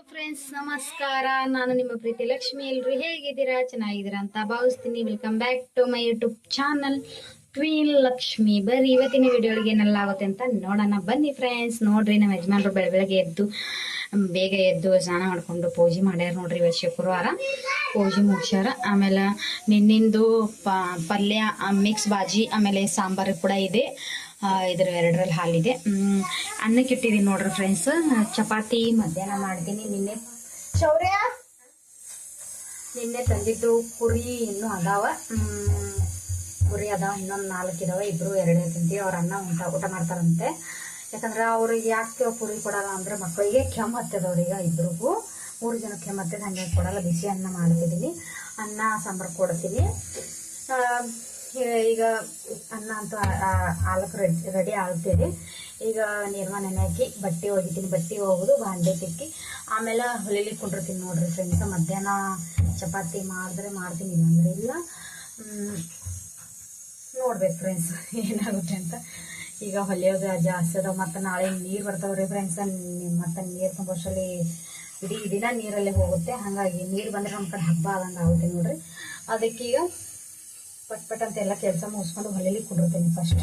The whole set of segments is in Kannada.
ಫ್ರೆಂಡ್ಸ್ ನಮಸ್ಕಾರ. ನಾನು ನಿಮ್ಮ ಪ್ರೀತಿ ಲಕ್ಷ್ಮಿ. ಎಲ್ರು ಹೇಗಿದ್ದೀರಾ? ಚೆನ್ನಾಗಿದ್ದೀರಾ ಅಂತ ಭಾವಿಸ್ತೀನಿ. Welcome back to my YouTube channel queen Lakshmi. ಬರ್ರಿ ಇವತ್ತಿನ ವಿಡಿಯೋಗೆ ಏನೆಲ್ಲ ಆಗುತ್ತೆ ಅಂತ ನೋಡೋಣ ಬನ್ನಿ ಫ್ರೆಂಡ್ಸ್. ನೋಡ್ರಿ ನಮ್ಮ ಯಜಮಾನ್ರು ಬೆಳಗ್ಗೆ ಎದ್ದು ಬೇಗ ಎದ್ದು ಸ್ನಾನ ಮಾಡ್ಕೊಂಡು ಪೂಜೆ ಮಾಡ್ಯಾರ ನೋಡ್ರಿ. ಇವತ್ತು ಶುಕ್ರವಾರ ಪೂಜೆ ಮುಗ್ಸ್ಯಾರ. ಆಮೇಲೆ ನಿನ್ನಿಂದು ಪಲ್ಯ ಮಿಕ್ಸ್ ಬಾಜಿ ಆಮೇಲೆ ಸಾಂಬಾರು ಕೂಡ ಇದೆ. ಇದ್ರ ಎರಡರಲ್ಲಿ ಹಾಲಿದೆ. ಅನ್ನಕ್ಕೆ ಇಟ್ಟಿದ್ದೀನಿ ನೋಡ್ರಿ ಫ್ರೆಂಡ್ಸ್. ಚಪಾತಿ ಮಧ್ಯಾಹ್ನ ಮಾಡ್ತೀನಿ. ನಿನ್ನೆ ತಂದಿದ್ದು ಕುರಿ ಇನ್ನೂ ಅದಾವ. ಕುರಿ ಅದಾವ, ಇನ್ನೊಂದು 4 ಇದಾವ. ಇಬ್ರು ಎರಡೇ ತಿಂತೀವಿ. ಅವ್ರ ಅನ್ನ ಊಟ ಮಾಡ್ತಾರಂತೆ. ಯಾಕಂದ್ರೆ ಅವ್ರಿಗೆ ಯಾಕೆ ಪುರಿ ಕೊಡಲ್ಲ ಅಂದ್ರೆ ಮಕ್ಕಳಿಗೆ ಕೆಮ್ಮು ಹತ್ತದವ್ರೀಗ ಇಬ್ರಿಗೂ 3 ಜನಕ್ಕೆ ಕೆಮ್ಮು ಹತ್ತದ. ಹಂಗಾಗಿ ಕೊಡಲ್ಲ. ಬಿಸಿ ಅನ್ನ ಮಾಡ್ತಿದ್ದೀನಿ. ಅನ್ನ ಸಾಂಬಾರು ಕೊಡ್ತೀನಿ. ಈಗ ಅನ್ನ ಅಂತೂ ಹಾಲಕ್ಕೆ ರೆಡಿ ಆಗ್ತೀವಿ. ಈಗ ನೀರ್ಮ ನೆನೆ ಹಾಕಿ ಬಟ್ಟೆ ಒಗಿತೀನಿ. ಬಟ್ಟೆ ಹೋಗೋದು ಬಾಂಡೆ ತಿಕ್ಕಿ ಆಮೇಲೆ ಹೊಲಿಲಿ ಕುಂಡಿರ್ತೀನಿ ನೋಡ್ರಿ ಫ್ರೆಂಡ್ಸ್. ಮಧ್ಯಾಹ್ನ ಚಪಾತಿ ಮಾಡಿದ್ರೆ ಮಾಡ್ತೀನಿ, ಇಲ್ಲಾಂದ್ರೆ ಇಲ್ಲ. ನೋಡ್ಬೇಕು ಫ್ರೆಂಡ್ಸ್ ಏನಾಗುತ್ತೆ ಅಂತ. ಈಗ ಹೊಲಿಯೋದು ಜಾಸ್ತಿ ಅದಾವ. ಮತ್ತು ನಾಳೆ ನೀರು ಬರ್ತಾವ್ರಿ ಫ್ರೆಂಡ್ಸ್. ಮತ್ತು ನೀರು ತುಂಬಷ್ಟರಲ್ಲಿ ಇಡೀ ದಿನ ನೀರಲ್ಲೇ ಹೋಗುತ್ತೆ. ಹಾಗಾಗಿ ನೀರು ಬಂದರೆ ನಮ್ಮ ಕಡೆ ಹಬ್ಬ ಆದಂಗೆ ಆಗುತ್ತೆ ನೋಡ್ರಿ. ಅದಕ್ಕೀಗ ಪಟ್ ಅಂತ ಎಲ್ಲ ಕೆಲಸ ಮುಗಿಸ್ಕೊಂಡು ಹೊಲಿಲಿ ಕುಂಡಿರ್ತೀನಿ ಫಸ್ಟ್.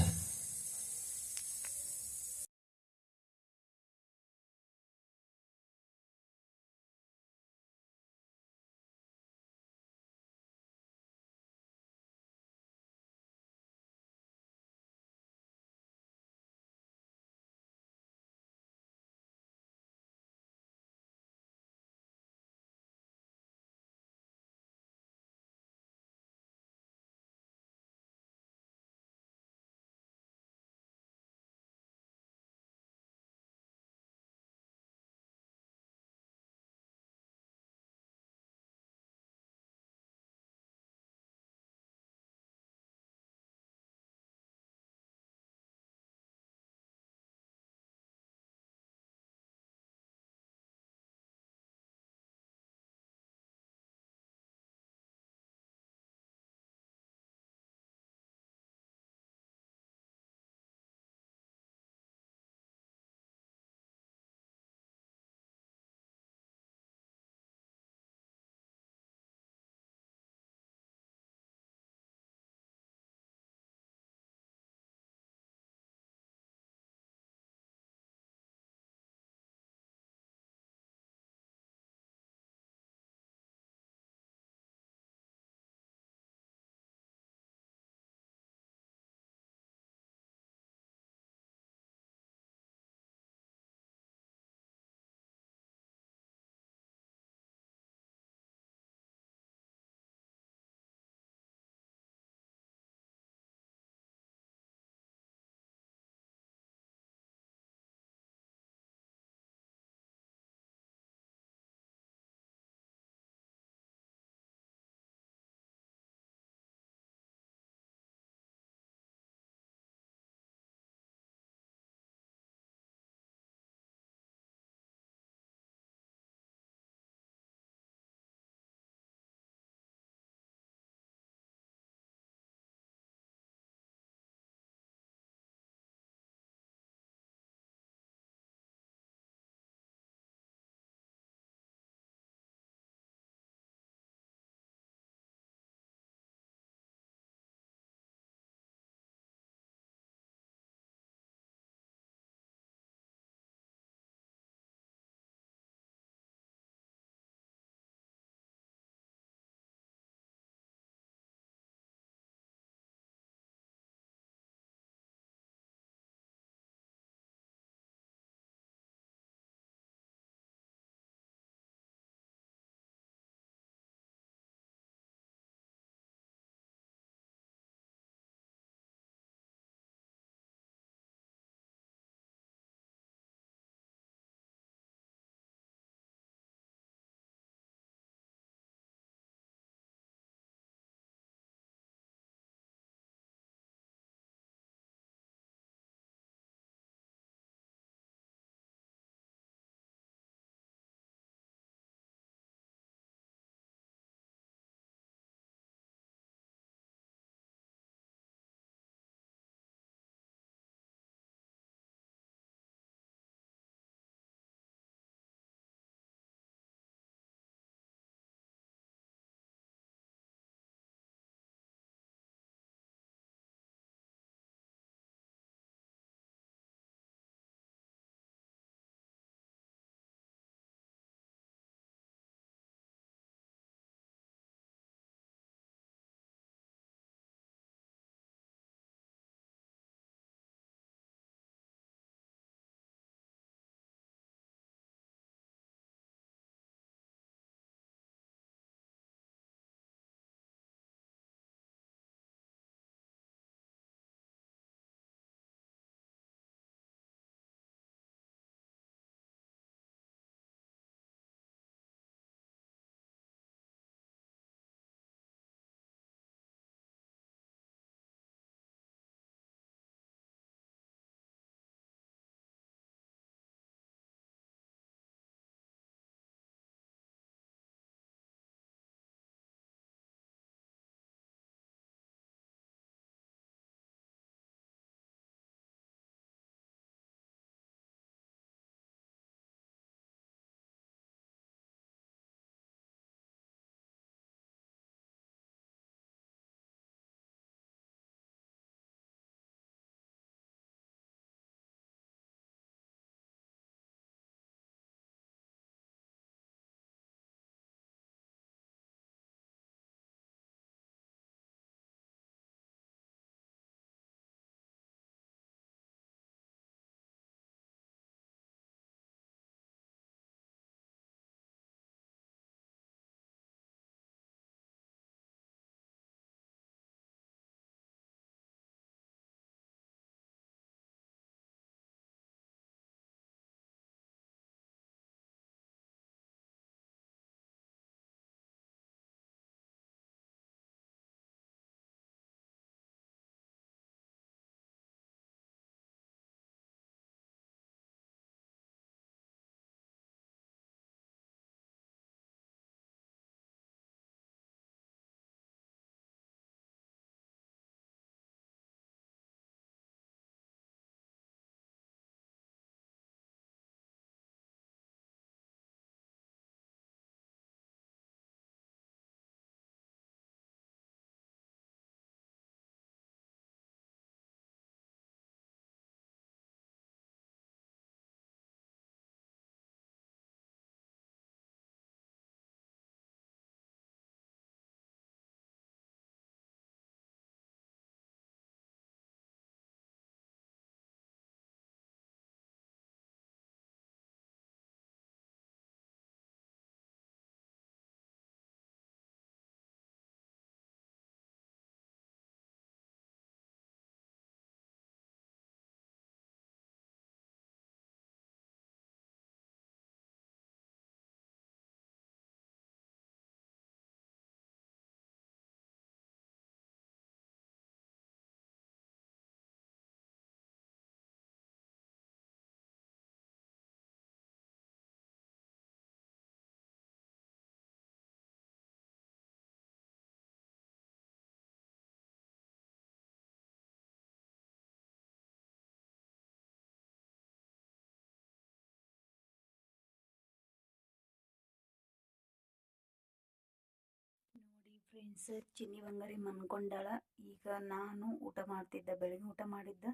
ಫ್ರೆಂಡ್ಸ್, ಚಿನ್ನಿ ಬಂಗಾರಿ ಮನ್ಕೊಂಡಾಳ. ಈಗ ನಾನು ಊಟ ಮಾಡ್ತಿದ್ದೆ, ಬೆಳಗ್ಗೆ ಊಟ ಮಾಡಿದ್ದ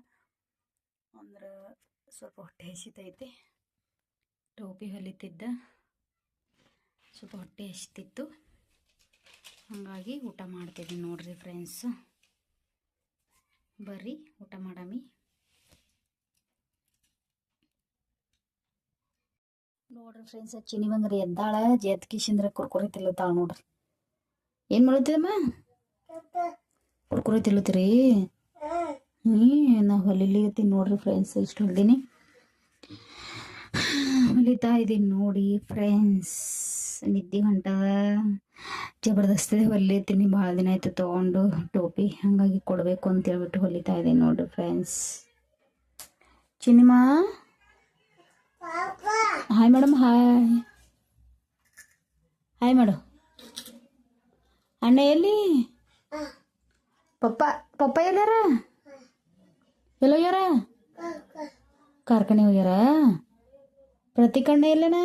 ಅಂದ್ರೆ ಸ್ವಲ್ಪ ಹೊಟ್ಟೆ ಹಸಿತೈತೆ. ಟೋಪಿ ಹೊಲಿತಿದ್ದ, ಸ್ವಲ್ಪ ಹೊಟ್ಟೆ ಹಸಿತಿತ್ತು, ಹಾಗಾಗಿ ಊಟ ಮಾಡ್ತಿದ್ದೀನಿ ನೋಡ್ರಿ ಫ್ರೆಂಡ್ಸ್. ಬರ್ರಿ ಊಟ ಮಾಡಮಿ. ನೋಡ್ರಿ ಫ್ರೆಂಡ್ಸ್, ಚಿನ್ನಿ ಬಂಗಾರಿ ಎದ್ದಾಳ. ಜೆತ್ಕಿಶಂದ್ರ ಕುರ್ಕುರಿ ತಿಲ್ಲತಾಳ ನೋಡ್ರಿ. ಏನು ಮಾಡತ್ತಿದಮ್ಮ? ಕುರ್ಕುರಿ ತಿಲ್ಲತ್ತೀರಿ? ನಾ ಹೊಲಿಲಿಗತ್ತೀನಿ ನೋಡ್ರಿ ಫ್ರೆಂಡ್ಸ್. ಇಷ್ಟು ಹೊಲ್ದೀನಿ, ಹೊಲಿತಾ ಇದ್ದೀನಿ ನೋಡಿ ಫ್ರೆಂಡ್ಸ್. ನಿದ್ದೆ ಹೊಂಟದ, ಜಬರ್ದಸ್ತಿ ಹೊಲಿತೀನಿ. ಭಾಳ ದಿನ ಆಯ್ತು ತೊಗೊಂಡು ಟೋಪಿ, ಹಾಗಾಗಿ ಕೊಡಬೇಕು ಅಂತ ಹೇಳ್ಬಿಟ್ಟು ಹೊಲಿತಾ ಇದ್ದೀನಿ ನೋಡ್ರಿ friends. Chinnima hi madam, hi hi ಮಾಡು. ಅಣ್ಣ ಎಲ್ಲಿ? ಪಪ್ಪ ಎಲ್ಲಾರ? ಎಲ್ಲ ಹೋಗ್ಯಾರ? ಕಾರ್ಖಾನೆ ಹೋಗ್ಯಾರ? ಪ್ರತಿಕಣ್ಣ ಎಲ್ಲನ?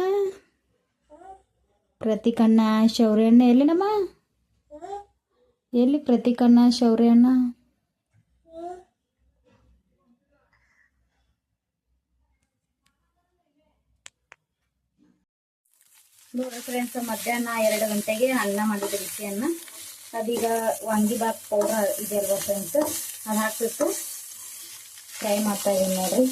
ಪ್ರತಿಕಣ್ಣ ಶೌರ್ಯ ಅಣ್ಣ ಎಲ್ಲಿನಮ್ಮ? ಎಲ್ಲಿ ಪ್ರತಿಕಣ್ಣ ಶೌರ್ಯ ಅಣ್ಣ? ನೋಡ್ರಿ ಫ್ರೆಂಡ್ಸ್, ಮಧ್ಯಾಹ್ನ 2 ಗಂಟೆಗೆ ಅನ್ನ ಮಾಡಿದ ಬಿಸಿ ಅನ್ನ. ಅದೀಗ ವಾಂಗಿಬಾತ್ ಪೌಡರ್ ಇದೆಯಲ್ವ ಫ್ರೆಂಡ್ಸ್, ಅದು ಹಾಕ್ಬಿಟ್ಟು ಫ್ರೈ ಮಾಡ್ತಾ ಇದೀನಿ ನೋಡ್ರಿ.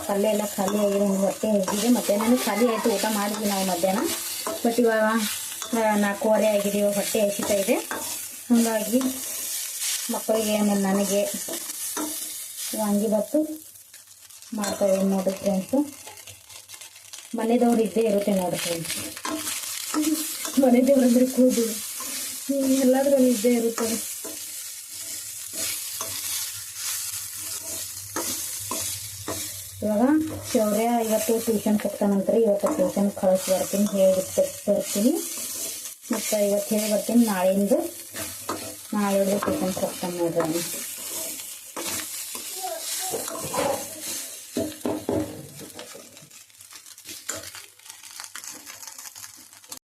ಪಲ್ಯ ಎಲ್ಲ ಖಾಲಿ ಆಗಿದೆ, ಹೊಟ್ಟೆ ಹೇಗಿದೆ. ಮಧ್ಯಾಹ್ನ ಖಾಲಿ ಆಯಿತು, ಊಟ ಮಾಡಿದ್ವಿ ನಾವು ಮಧ್ಯಾಹ್ನ. ಬಟ್ ಇವಾಗ 4:15 ಆಗಿದೆ, ಇವಾಗ ಹೊಟ್ಟೆ ಹಸಿತಾ ಇದೆ. ಹಾಗಾಗಿ ಮಕ್ಕಳಿಗೆ ಆಮೇಲೆ ನನಗೆ ವಾಂಗಿಬಾತು ಮಾಡ್ತಾ ಇದೀನಿ ನೋಡ್ರಿ ಫ್ರೆಂಡ್ಸು. ಮನೆದವ್ರು ಇದ್ದೇ ಇರುತ್ತೆ ನೋಡ್ರಿ ಫ್ರೆಂಡ್ಸ್. ಮನೆದೇವ್ರು ಅಂದ್ರೆ ಕೂದು ಎಲ್ಲದ್ರಲ್ಲಿ ಇದ್ದೇ ಇರುತ್ತೆ. ಇವಾಗ ಶೌರ್ಯ ಇವತ್ತು ಟ್ಯೂಷನ್ಗೆ ಹೋಗ್ತಾನಂತ್ರಿ. ಇವತ್ತು ಟ್ಯೂಷನ್ ಕಳಿಸಿ ಬರ್ತೀನಿ, ಹೇಳಿ ಬರ್ತೀನಿ. ಮತ್ತು ಇವತ್ತು ಹೇಳಿ ಬರ್ತೀನಿ. ನಾಳೆ ಟ್ಯೂಷನ್ಗೆ ಹೋಗ್ತಾನೆ ನೋಡ್ರಿ.